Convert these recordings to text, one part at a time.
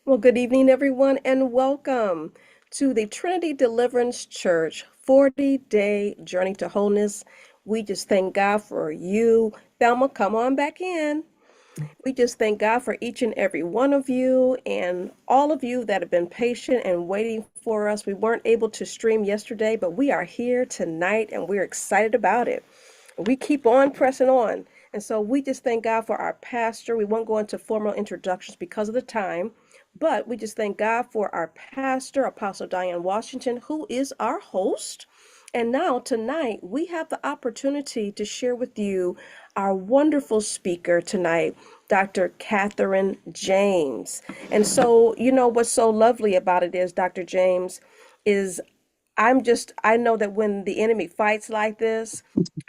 Well, good evening, everyone, and welcome to the Trinity Deliverance Church 40-day journey to wholeness. We just thank God for you. Thelma, come on back in. We just thank God for each and every one of you and all of you that have been patient and waiting for us. We weren't able to stream yesterday, but we are here tonight and we're excited about it. We keep on pressing on. And so we just thank God for our pastor. We won't go into formal introductions because of the time, but we just thank God for our pastor, Apostle Diane Washington, who is our host. And now, tonight, we have the opportunity to share with you our wonderful speaker tonight, Dr. Catherine James. And so, what's so lovely about it is, Dr. James, is I know that when the enemy fights like this,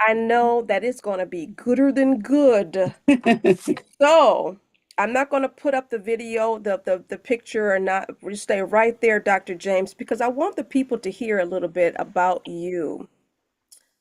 I know that it's going to be gooder than good. So I'm not going to put up the video, the picture, or not. Just stay right there, Dr. James, because I want the people to hear a little bit about you.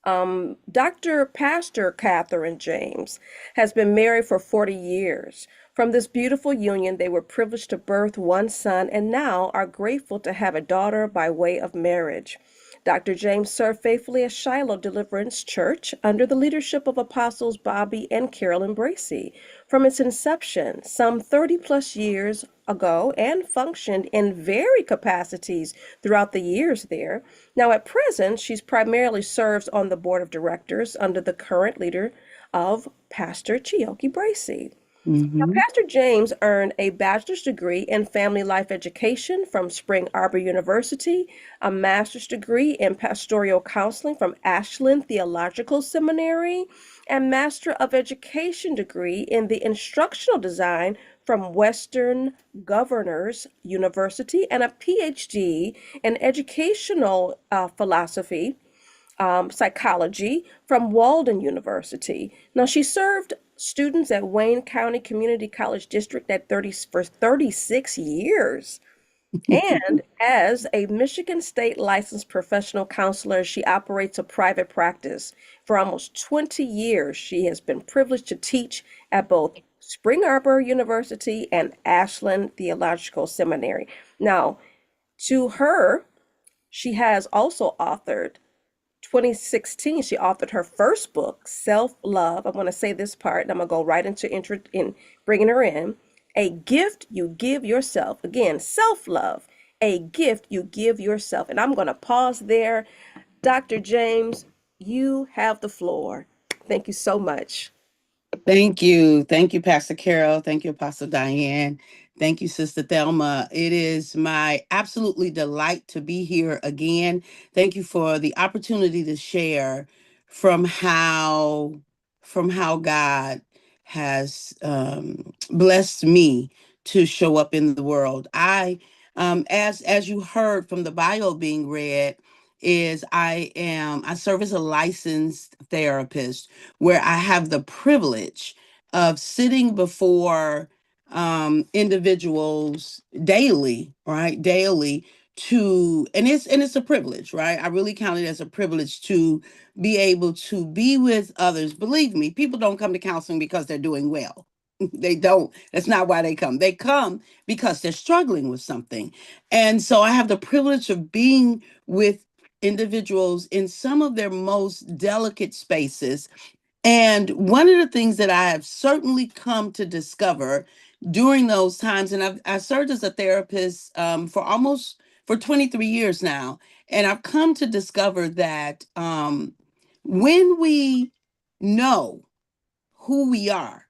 Dr. Pastor Catherine James has been married for 40 years. From this beautiful union, they were privileged to birth one son and now are grateful to have a daughter by way of marriage. Dr. James served faithfully at Shiloh Deliverance Church under the leadership of Apostles Bobby and Carolyn Bracy from its inception some 30 plus years ago and functioned in varied capacities throughout the years there. Now, at present, she's primarily serves on the board of directors under the current leader of Pastor Chioke Bracy. Now, hmm Pastor James earned a bachelor's degree in family life education from Spring Arbor University, a master's degree in pastoral counseling from Ashland Theological Seminary, and Master of Education degree in the instructional design from Western Governors University, and a PhD in educational philosophy psychology from Walden University. Now, she served students at Wayne County Community College District for 36 years. And as a Michigan State licensed professional counselor, she operates a private practice. For almost 20 years, she has been privileged to teach at both Spring Arbor University and Ashland Theological Seminary. Now, to her, she has also authored 2016, she authored her first book, Self Love. I'm going to say this part, and I'm going to go right into in bringing her in. A gift you give yourself. Again, self love. A gift you give yourself. And I'm going to pause there. Dr. James, you have the floor. Thank you so much. Thank you. Thank you, Pastor Carol. Thank you, Apostle Diane. Thank you, Sister Thelma. It is my absolutely delight to be here again. Thank you for the opportunity to share from how from how God has blessed me to show up in the world. As you heard from the bio being read, I serve as a licensed therapist where I have the privilege of sitting before individuals daily, right? Daily and it's a privilege, right? I really count it as a privilege to be able to be with others. Believe me, people don't come to counseling because they're doing well. They don't. That's not why they come. They come because they're struggling with something. And so I have the privilege of being with individuals in some of their most delicate spaces. And one of the things that I have certainly come to discover during those times, and I served as a therapist for 23 years now, and I've come to discover that when we know who we are,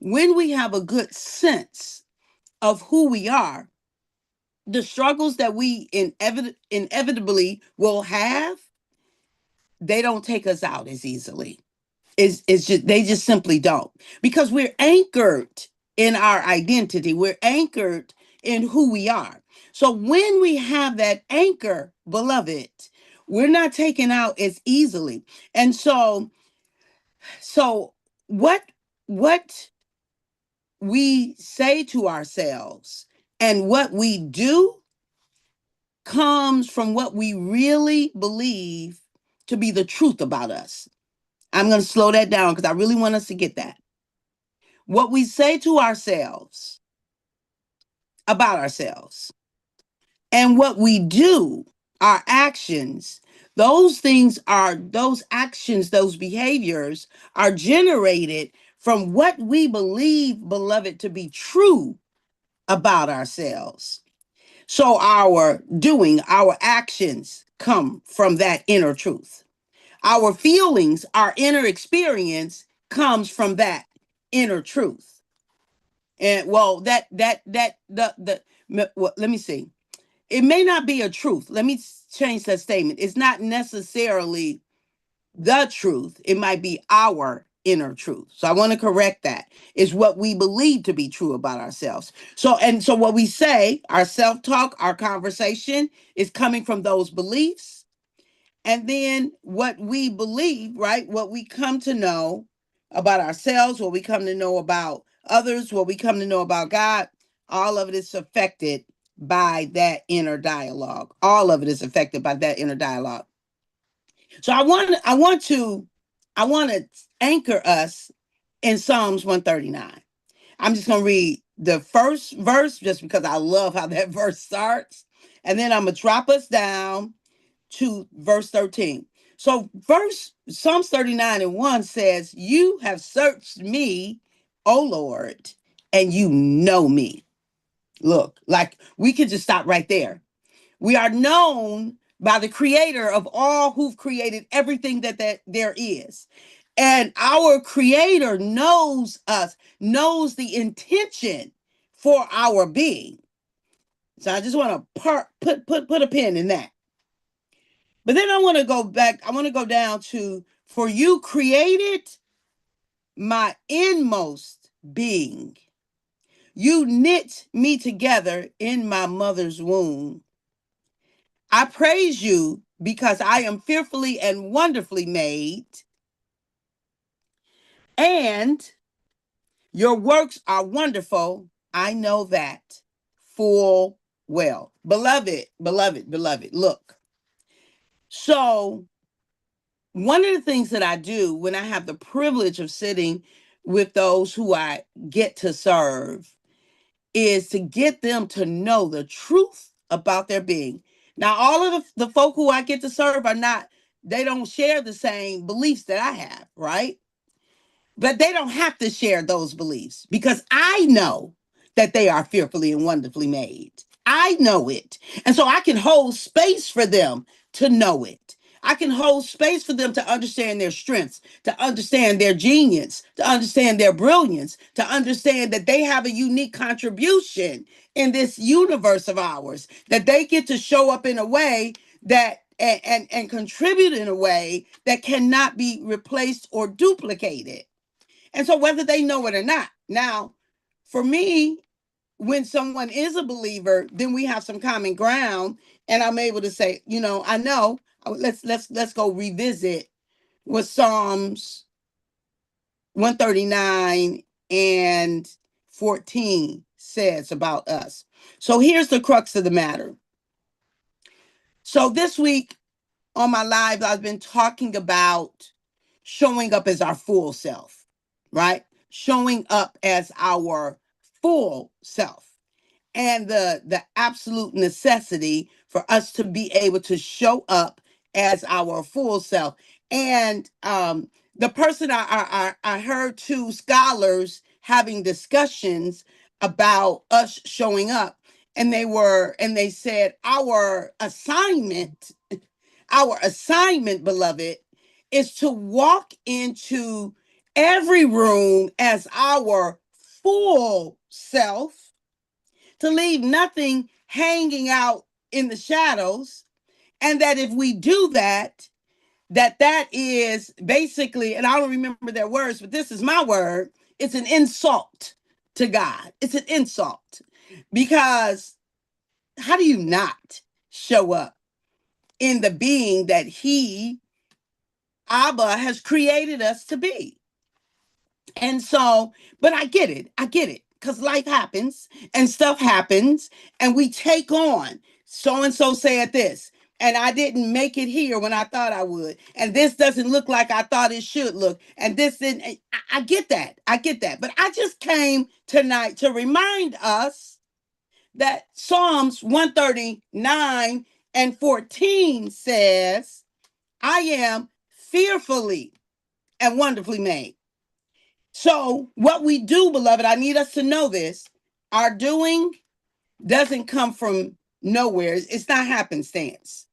when we have a good sense of who we are, the struggles that we inevitably will have, they don't take us out as easily. It's just they just simply don't, because we're anchored in our identity. We're anchored in who we are. So when we have that anchor, beloved, we're not taken out as easily. And so what we say to ourselves and what we do comes from what we really believe to be the truth about us. I'm going to slow that down because I really want us to get that. What we say to ourselves about ourselves. And what we do, our actions, those actions, those behaviors are generated from what we believe, beloved, to be true about ourselves. So our doing, our actions come from that inner truth. Our feelings, our inner experience comes from that inner truth. And well, well, let me see. It may not be a truth. Let me change that statement. It's not necessarily the truth. It might be our inner truth. So I want to correct that. It's what we believe to be true about ourselves. So what we say, our self-talk, our conversation is coming from those beliefs. And then what we believe, right? What we come to know about ourselves, what we come to know about others, what we come to know about God, all of it is affected by that inner dialogue. All of it is affected by that inner dialogue. So I want to anchor us in Psalms 139. I'm just going to read the first verse just because I love how that verse starts. And then I'm going to drop us down to verse 13. So verse Psalms 39:1 says, "You have searched me, O Lord, and you know me." Look, like we could just stop right there. We are known by the creator of all who've created everything that there is. And our creator knows us, knows the intention for our being. So I just want to put a pin in that. But then I want to go back, I want to go down to, "For you created my inmost being. You knit me together in my mother's womb. I praise you because I am fearfully and wonderfully made, and your works are wonderful. I know that full well." Beloved, beloved, beloved, look. So, one of the things that I do when I have the privilege of sitting with those who I get to serve is to get them to know the truth about their being. Now, all of the folk who I get to serve are not, they don't share the same beliefs that I have, right? But they don't have to share those beliefs because I know that they are fearfully and wonderfully made. I know it. And so I can hold space for them to know it. I can hold space for them to understand their strengths, to understand their genius, to understand their brilliance, to understand that they have a unique contribution in this universe of ours, that they get to show up in a way that and contribute in a way that cannot be replaced or duplicated. And so whether they know it or not. Now, for me, when someone is a believer, then we have some common ground, and I'm able to say, I know. Let's go revisit what Psalms 139 and 14 says about us. So here's the crux of the matter. So this week on my live, I've been talking about showing up as our full self, right? Showing up as our full self, and the absolute necessity for us to be able to show up as our full self. And the person I heard two scholars having discussions about us showing up, and they said our assignment, beloved, is to walk into every room as our full self, to leave nothing hanging out in the shadows. And that if we do that, that is basically, and I don't remember their words, but this is my word, it's an insult to God. It's an insult. Because how do you not show up in the being that He, Abba, has created us to be? And so, but I get it. I get it. Because life happens and stuff happens, and we take on, so and so said this, and I didn't make it here when I thought I would, and this doesn't look like I thought it should look, and this didn't. I get that. I get that. But I just came tonight to remind us that Psalms 139 and 14 says, I am fearfully and wonderfully made. So, what we do, beloved, I need us to know this. Our doing doesn't come from nowhere. It's not happenstance.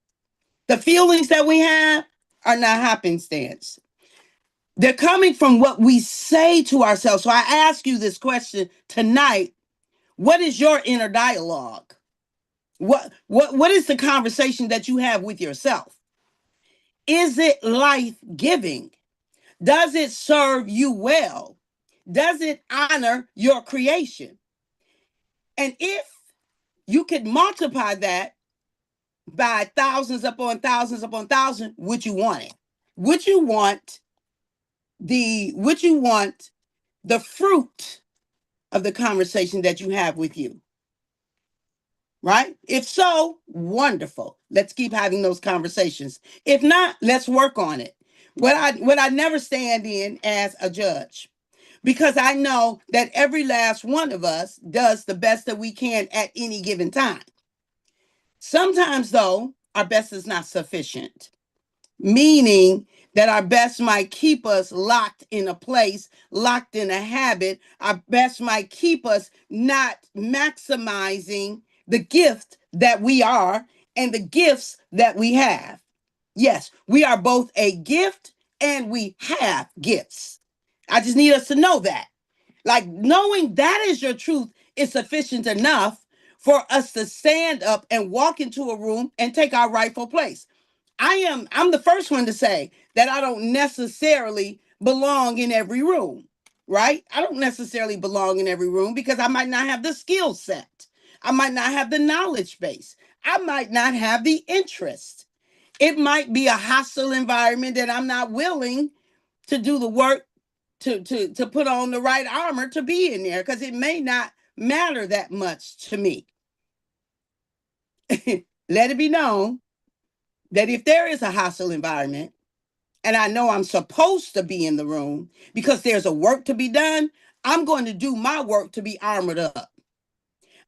The feelings that we have are not happenstance. They're coming from what we say to ourselves. So I ask you this question tonight. What is your inner dialogue? What is the conversation that you have with yourself? Is it life-giving? Does it serve you well? Does it honor your creation? And if you could multiply that by thousands upon thousands upon thousands, would you want it? Would you want the fruit of the conversation that you have with you? Right? If so, wonderful. Let's keep having those conversations. If not, let's work on it. What I never stand in as a judge, because I know that every last one of us does the best that we can at any given time. Sometimes, though, our best is not sufficient, meaning that our best might keep us locked in a place, locked in a habit. Our best might keep us not maximizing the gift that we are and the gifts that we have. Yes, we are both a gift and we have gifts. I just need us to know that. Like, knowing that is your truth is sufficient enough for us to stand up and walk into a room and take our rightful place. I'm the first one to say that I don't necessarily belong in every room, right? I don't necessarily belong in every room because I might not have the skill set. I might not have the knowledge base. I might not have the interest. It might be a hostile environment that I'm not willing to do the work to put on the right armor to be in there, because it may not matter that much to me. Let it be known that if there is a hostile environment and I know I'm supposed to be in the room because there's a work to be done, I'm going to do my work to be armored up.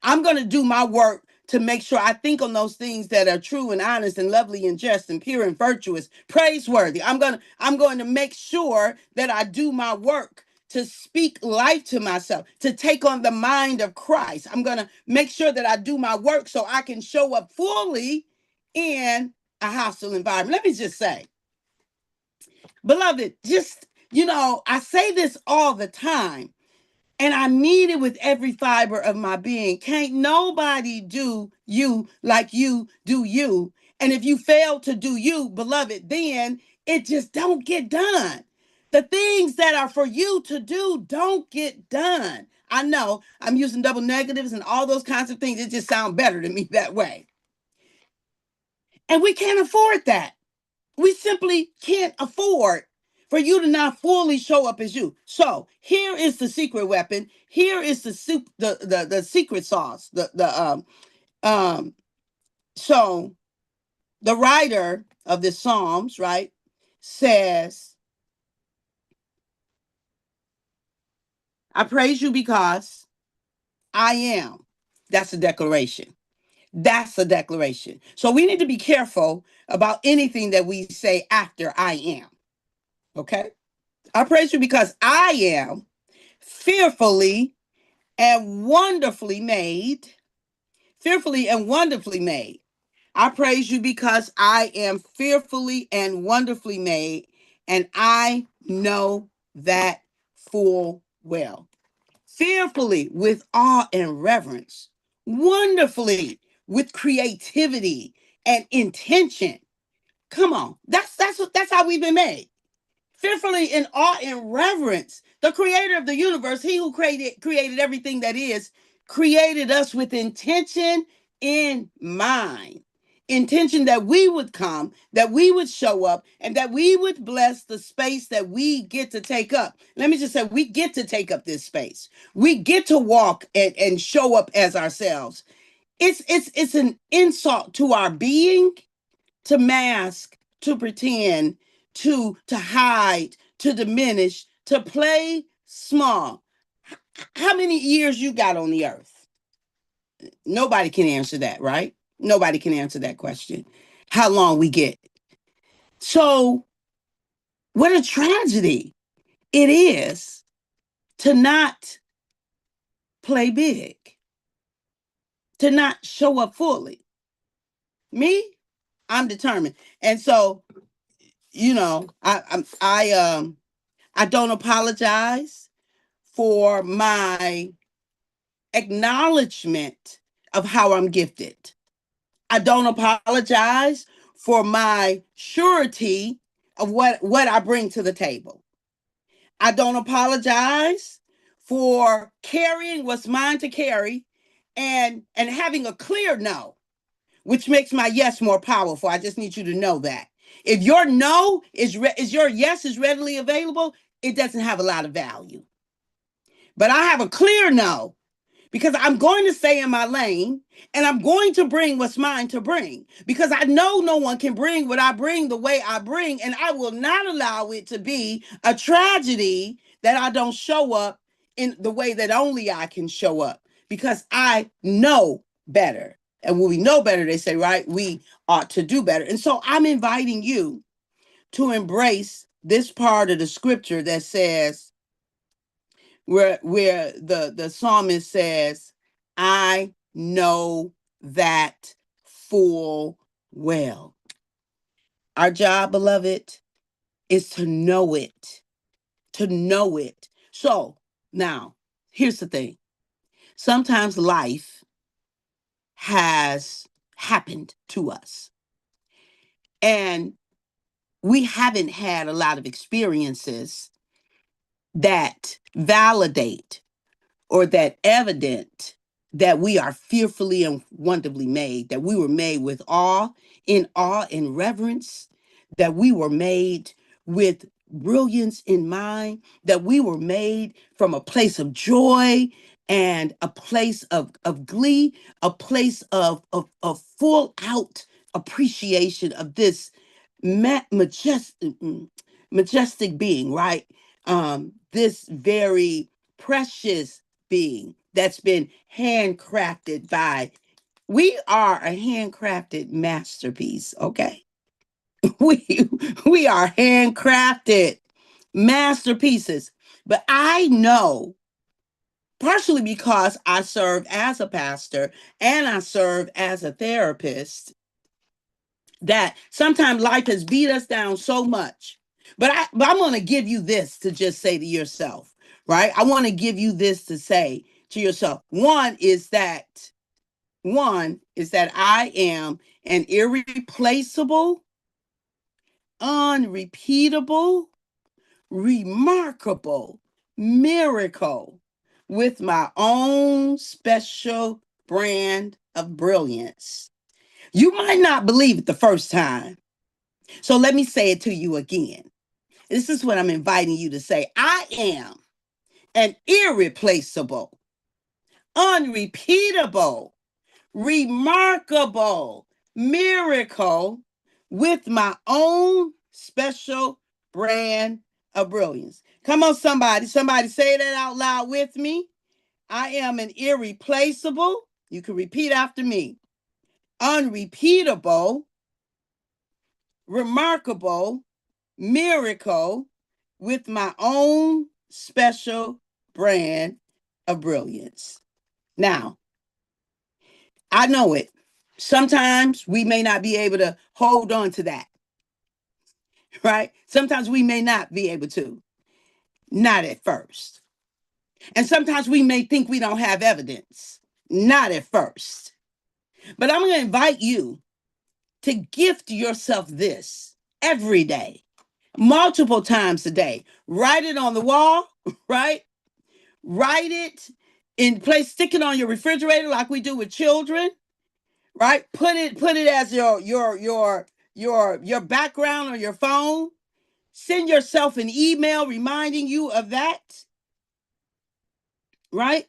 I'm going to do my work to make sure I think on those things that are true and honest and lovely and just and pure and virtuous, praiseworthy. I'm going to make sure that I do my work to speak life to myself, to take on the mind of Christ. I'm going to make sure that I do my work so I can show up fully in a hostile environment. Let me just say, beloved, I say this all the time. And I mean it with every fiber of my being. Can't nobody do you like you do you. And if you fail to do you, beloved, then it just don't get done. The things that are for you to do don't get done. I know I'm using double negatives and all those kinds of things. It just sounds better to me that way. And we can't afford that. We simply can't afford for you to not fully show up as you. So here is the secret weapon. Here is the secret sauce. So the writer of the Psalms, right, says, I praise you because I am. That's a declaration. That's a declaration. So we need to be careful about anything that we say after I am. Okay? I praise you because I am fearfully and wonderfully made. Fearfully and wonderfully made. I praise you because I am fearfully and wonderfully made, and I know that full well. Fearfully with awe and reverence, wonderfully with creativity and intention. Come on, that's how we've been made. Fearfully in awe and reverence. The creator of the universe, he who created everything that is, created us with intention in mind. Intention that we would come, that we would show up, and that we would bless the space that we get to take up. Let me just say, we get to take up this space. We get to walk and show up as ourselves. It's an insult to our being to mask, to pretend, to hide, to diminish, to play small. How many years you got on the earth? Nobody can answer that, right? Nobody can answer that question. How long we get. So, what a tragedy it is to not play big, to not show up fully. Me, I'm determined. And so, I don't apologize for my acknowledgement of how I'm gifted. I don't apologize for my surety of what I bring to the table. I don't apologize for carrying what's mine to carry and having a clear no, which makes my yes more powerful. I just need you to know that. If your no is your yes is readily available, it doesn't have a lot of value. But I have a clear no because I'm going to stay in my lane and I'm going to bring what's mine to bring because I know no one can bring what I bring the way I bring, and I will not allow it to be a tragedy that I don't show up in the way that only I can show up because I know better. And when we know better, they say, right, we ought to do better. And so I'm inviting you to embrace this part of the scripture that says, where the psalmist says, I know that full well. Our job, beloved, is to know it, to know it. So now, here's the thing. Sometimes life has happened to us, and we haven't had a lot of experiences that validate or that evident that we are fearfully and wonderfully made, that we were made with awe and reverence, that we were made with brilliance in mind, that we were made from a place of joy and a place of glee, a place of full out appreciation of this majestic being, right? This very precious being that's been handcrafted by, we are a handcrafted masterpiece, okay? we we are handcrafted masterpieces. But I know, partially because I serve as a pastor and I serve as a therapist, that sometimes life has beat us down so much. But I'm going to give you this to just say to yourself, right? I want to give you this to say to yourself. One is that I am an irreplaceable, unrepeatable, remarkable miracle with my own special brand of brilliance. You might not believe it the first time. So let me say it to you again. This is what I'm inviting you to say. I am an irreplaceable, unrepeatable, remarkable miracle with my own special brand of brilliance. Come on, somebody. Somebody say that out loud with me. I am an irreplaceable, you can repeat after me, unrepeatable, remarkable miracle with my own special brand of brilliance. Now, I know it. Sometimes we may not be able to hold on to that, right? Sometimes we may not be able to, not at first. And sometimes we may think we don't have evidence, not at first. But I'm going to invite you to gift yourself this every day, multiple times a day. Write it on the wall, right? Write it in place, stick it on your refrigerator like we do with children, right? Put it as your background on your phone. Send yourself an email reminding you of that, right?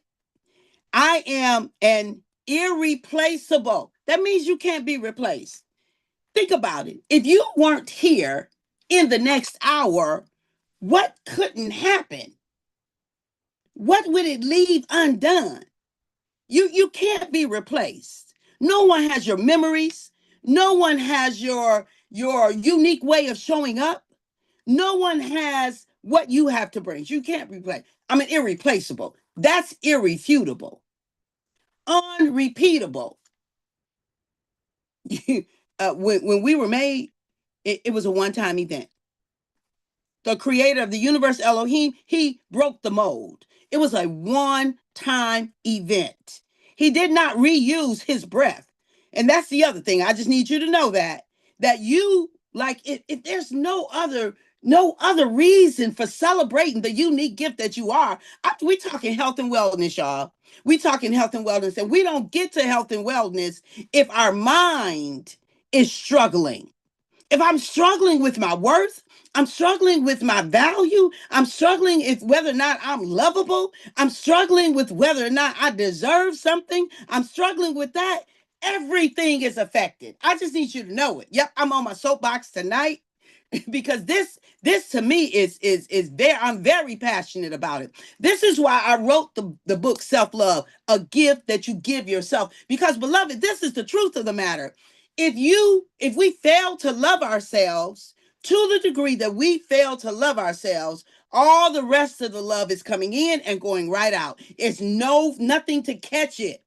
I am an irreplaceable. That means you can't be replaced. Think about it. If you weren't here in the next hour, what couldn't happen? What would it leave undone? You can't be replaced. No one has your memories. No one has your unique way of showing up. No one has what you have to bring. You can't replace. I mean, irreplaceable. That's irrefutable. Unrepeatable. When we were made, it was a one-time event. The creator of the universe, Elohim, he broke the mold. It was a one-time event. He did not reuse his breath. And that's the other thing. I just need you to know that you, like, if there's no other reason for celebrating the unique gift that you are. We talking health and wellness, y'all. We talking health and wellness, and we don't get to health and wellness if our mind is struggling. If I'm struggling with my worth, I'm struggling with my value, I'm struggling if whether or not I'm lovable, I'm struggling with whether or not I deserve something, I'm struggling with that, everything is affected. I just need you to know it. Yep, I'm on my soapbox tonight because this to me is very, I'm very passionate about it. This is why I wrote the book Self-Love, a gift that you give yourself. Because beloved, this is the truth of the matter. If we fail to love ourselves to the degree that we fail to love ourselves, all the rest of the love is coming in and going right out. It's nothing to catch it.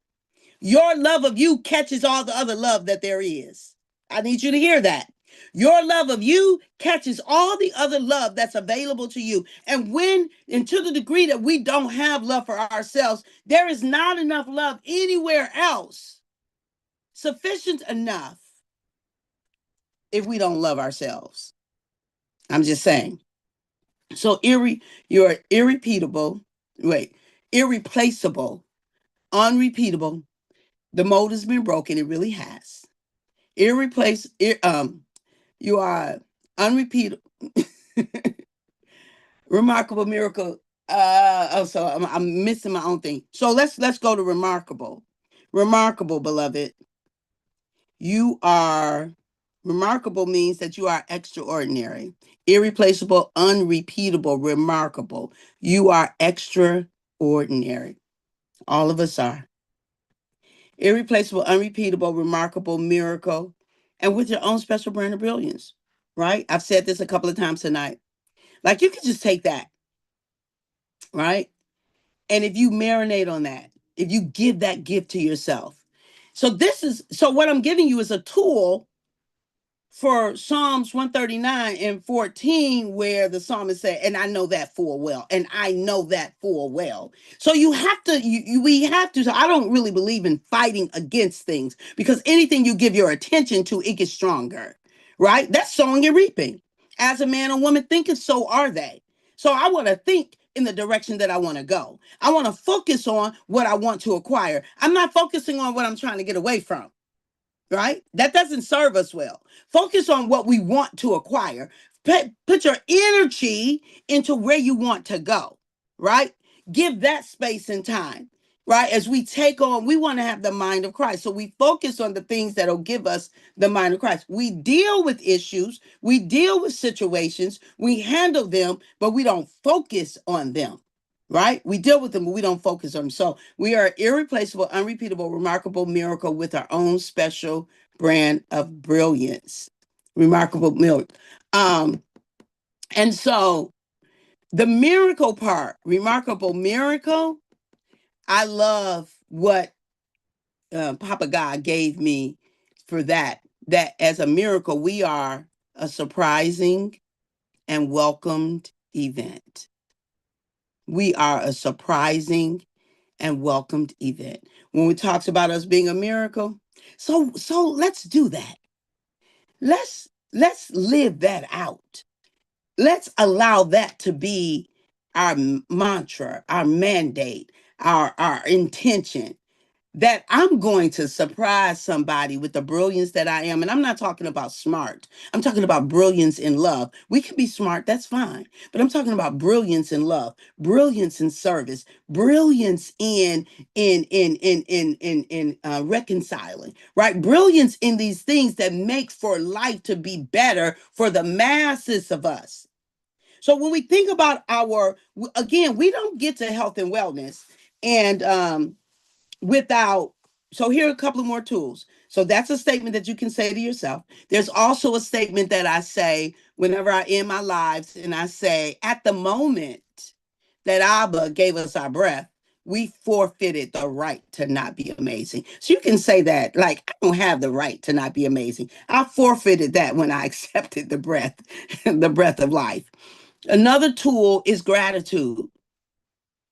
Your love of you catches all the other love that there is. I need you to hear that. Your love of you catches all the other love that's available to you. And to the degree that we don't have love for ourselves, there is not enough love anywhere else sufficient enough if we don't love ourselves. I'm just saying. So you're irrepeatable, irreplaceable, unrepeatable. The mold has been broken. It really has. You are unrepeatable, remarkable miracle. So I'm missing my own thing. So let's go to remarkable. Remarkable, beloved. You are remarkable means that you are extraordinary, irreplaceable, unrepeatable, remarkable. You are extraordinary. All of us are. Irreplaceable, unrepeatable, remarkable, miracle, and with your own special brand of brilliance, right? I've said this a couple of times tonight. Like you could just take that, right? And if you marinate on that, if you give that gift to yourself. So what I'm giving you is a tool for Psalms 139 and 14, where the psalmist said, and I know that full well, and I know that full well. So you have to, we have to. So I don't really believe in fighting against things because anything you give your attention to, it gets stronger, right? That's sowing and reaping. As a man or woman thinketh, so are they. So I want to think in the direction that I want to go. I want to focus on what I want to acquire. I'm not focusing on what I'm trying to get away from, right? That doesn't serve us well. Focus on what we want to acquire. Put your energy into where you want to go, right? Give that space and time, right? As we take on, we want to have the mind of Christ. So we focus on the things that'll give us the mind of Christ. We deal with issues, we deal with situations, we handle them, but we don't focus on them. Right? We deal with them, but we don't focus on them. So we are irreplaceable, unrepeatable, remarkable miracle with our own special brand of brilliance. Remarkable miracle. And so the miracle part, remarkable miracle, I love what Papa God gave me for that. That as a miracle, we are a surprising and welcomed event. We are a surprising and welcomed event. When we talks about us being a miracle, so let's do that. Let's live that out. Let's allow that to be our mantra, our mandate, our intention, that I'm going to surprise somebody with the brilliance that I am. And I'm not talking about smart. I'm talking about brilliance in love. We can be smart, that's fine. But I'm talking about brilliance in love, brilliance in service, brilliance in reconciling, right? Brilliance in these things that make for life to be better for the masses of us. So when we think about again, we don't get to health and wellness and without. So here are a couple of more tools. So that's a statement that you can say to yourself. There's also a statement that I say whenever I end my lives, and I say, at the moment that Abba gave us our breath, we forfeited the right to not be amazing. So you can say that, like, I don't have the right to not be amazing. I forfeited that when I accepted the breath, the breath of life. Another tool is gratitude.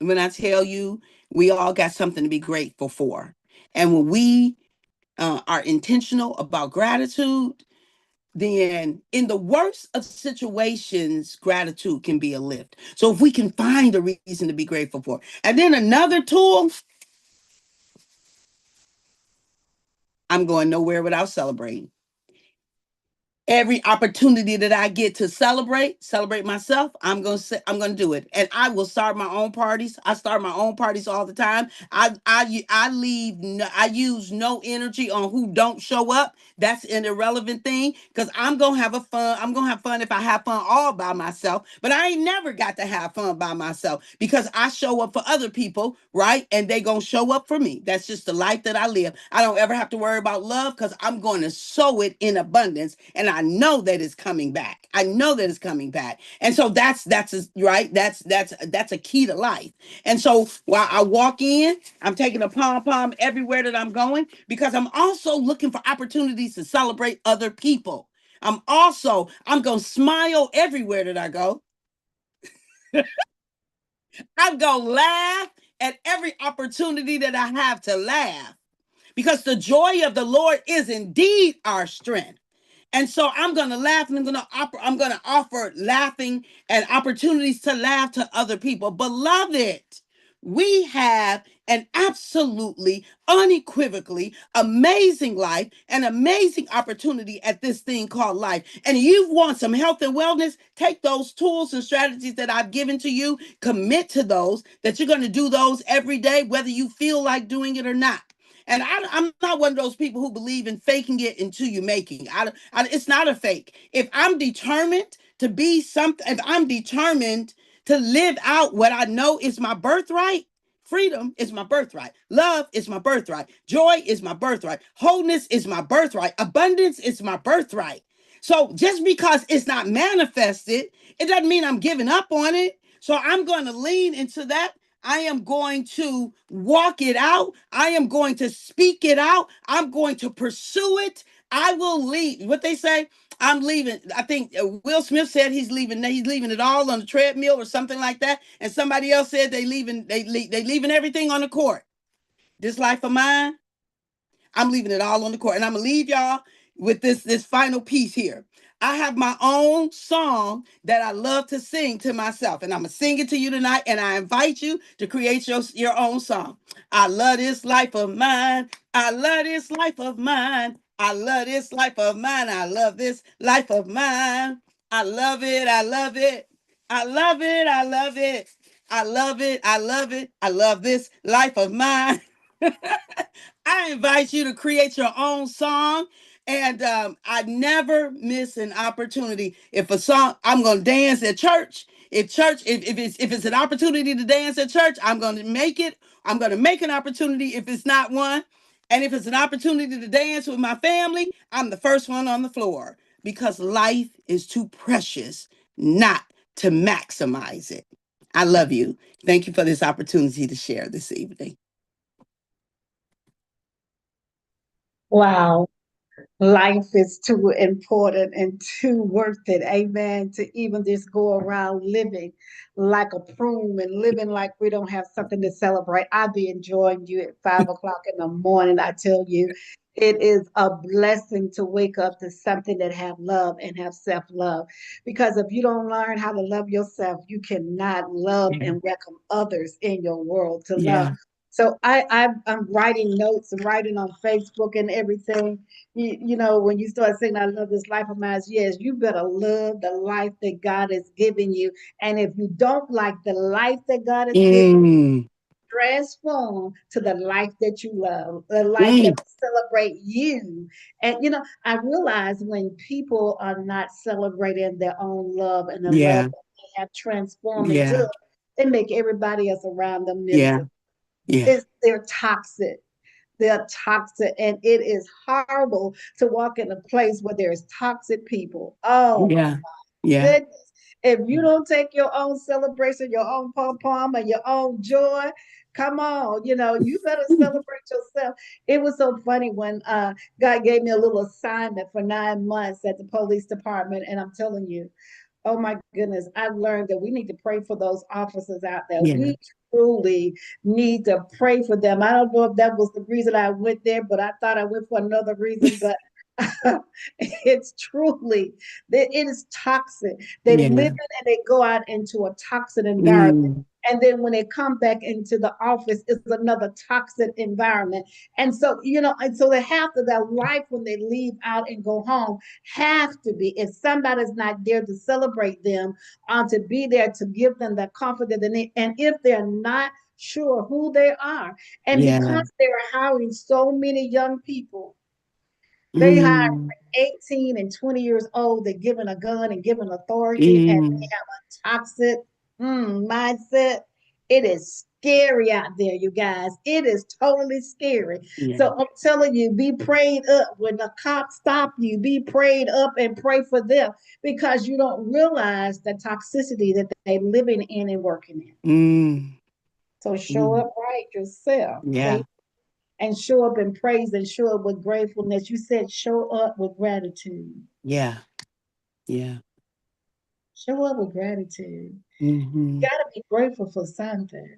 When I tell you, we all got something to be grateful for. And when we are intentional about gratitude, then in the worst of situations, gratitude can be a lift. So if we can find a reason to be grateful for. And then another tool, I'm going nowhere without celebrating. Every opportunity that I get to celebrate myself, I'm gonna do it, and I will start my own parties. I start my own parties all the time. I leave. I use no energy on who don't show up. That's an irrelevant thing because I'm gonna have a fun. I'm gonna have fun if I have fun all by myself. But I ain't never got to have fun by myself because I show up for other people, right? And they gonna show up for me. That's just the life that I live. I don't ever have to worry about love because I'm going to sow it in abundance, and I know that it's coming back. I know that it's coming back. And so right. That's a key to life. And so while I walk in, I'm taking a pom everywhere that I'm going because I'm also looking for opportunities to celebrate other people. I'm going to smile everywhere that I go. I'm going to laugh at every opportunity that I have to laugh because the joy of the Lord is indeed our strength. And so I'm going to laugh, and I'm going to offer laughing and opportunities to laugh to other people. Beloved, we have an absolutely, unequivocally amazing life, an amazing opportunity at this thing called life. And you want some health and wellness, take those tools and strategies that I've given to you, commit to those, that you're going to do those every day, whether you feel like doing it or not. And I'm not one of those people who believe in faking it until you making. It's not a fake. If I'm determined to be something, if I'm determined to live out what I know is my birthright, freedom is my birthright. Love is my birthright. Joy is my birthright. Wholeness is my birthright. Abundance is my birthright. So just because it's not manifested, it doesn't mean I'm giving up on it. So I'm going to lean into that. I am going to walk it out. I am going to speak it out. I'm going to pursue it. I will leave. What they say, I'm leaving. I think Will Smith said he's leaving. He's leaving it all on the treadmill or something like that. And somebody else said they leaving everything on the court. This life of mine, I'm leaving it all on the court. And I'm gonna leave y'all with this final piece here. I have my own song that I love to sing to myself, and I'm gonna sing it to you tonight. And I invite you to create your own song. I love this life of mine. I love this life of mine. I love this life of mine. I love this life of mine. I love it. I love it. I love it. I love it. I love it. I love it. I love this life of mine. I invite you to create your own song. And I never miss an opportunity. If a song, I'm going to dance at church. If it's an opportunity to dance at church, I'm going to make it. I'm going to make an opportunity if it's not one. And if it's an opportunity to dance with my family, I'm the first one on the floor because life is too precious not to maximize it. I love you. Thank you for this opportunity to share this evening. Wow. Life is too important and too worth it, amen, to even just go around living like a prune and living like we don't have something to celebrate. I'll be enjoying you at 5 o'clock in the morning. I tell you, it is a blessing to wake up to something that have love and have self-love. Because if you don't learn how to love yourself, you cannot love and welcome others in your world to love. Yeah. So I'm writing notes and writing on Facebook and everything. When you start saying, I love this life of mine, yes, you better love the life that God has given you. And if you don't like the life that God has given, Mm, transform to the life that you love, the life that mm, will celebrate you. And, I realize when people are not celebrating their own love and the love yeah. that they have transformed into, Yeah. they make everybody else around them Yeah. miserable. Yeah. They're toxic. They're toxic, and it is horrible to walk in a place where there's toxic people. Oh Yeah. Yeah. goodness. If you don't take your own celebration, your own pom pom, and your own joy, come on, you better celebrate yourself. It was so funny when God gave me a little assignment for 9 months at the police department, and I'm telling you, oh my goodness, I've learned that we need to pray for those officers out there. Yeah. We truly need to pray for them. I don't know if that was the reason I went there, but I thought I went for another reason. But it's truly, it is toxic. They live Yeah. in and they go out into a toxic environment. Mm. And then when they come back into the office, it's another toxic environment. And so, and so they have to, their life when they leave out and go home have to be, if somebody's not there to celebrate them, to be there to give them the comfort that they need. And if they're not sure who they are, and Yeah. because they're hiring so many young people, they hire Mm. 18 and 20 years old, they're given a gun and given authority, and they Mm. have a toxic mindset. It is scary out there, you guys. It is totally scary. Yeah. So I'm telling you, be prayed up. When the cops stop you, be prayed up and pray for them, because you don't realize the toxicity that they're living in and working in. Mm. So show Mm. up right yourself. Yeah. And show up in praise and show up with gratefulness. You said show up with gratitude. Yeah. Yeah. Show up with gratitude. You Hmm. got to be grateful for something.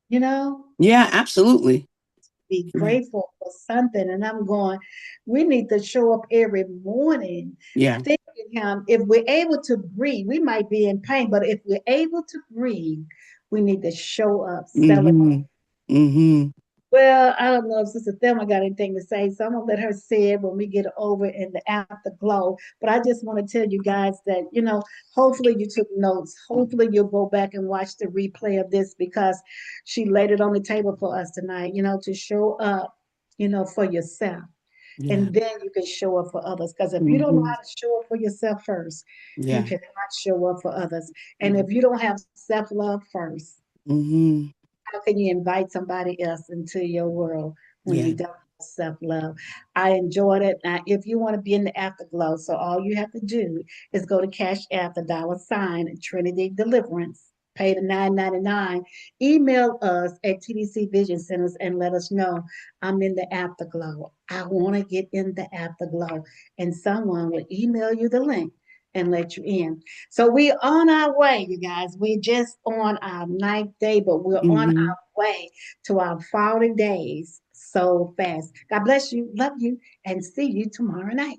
You know, Yeah, absolutely. be Yeah. grateful for something. And I'm going, we need to show up every morning Yeah. thanking Him. If we're able to breathe, we might be in pain, but if we're able to breathe, we need to show up, celebrate. Hmm. Hmm. Well, I don't know if Sister Thelma got anything to say, so I'm gonna let her say it when we get over in the afterglow. But I just want to tell you guys that, hopefully you took notes. Hopefully you'll go back and watch the replay of this, because she laid it on the table for us tonight, to show up, for yourself. Yeah. And then you can show up for others. Because if you don't know Hmm. how to show up for yourself first, you Yeah. cannot show up for others. And if you don't have self-love first, Hmm. how can you invite somebody else into your world when Yeah. you don't have self love? I enjoyed it. Now, if you want to be in the afterglow, so all you have to do is go to Cash App, the $ Trinity Deliverance. Pay the $9.99. Email us at TDC Vision Centers and let us know I'm in the afterglow. I want to get in the afterglow, and someone will email you the link and let you in. So we're on our way, you guys. We're just on our ninth day, but we're on Hmm. our way to our 40 days so fast. God bless you, love you, and see you tomorrow night.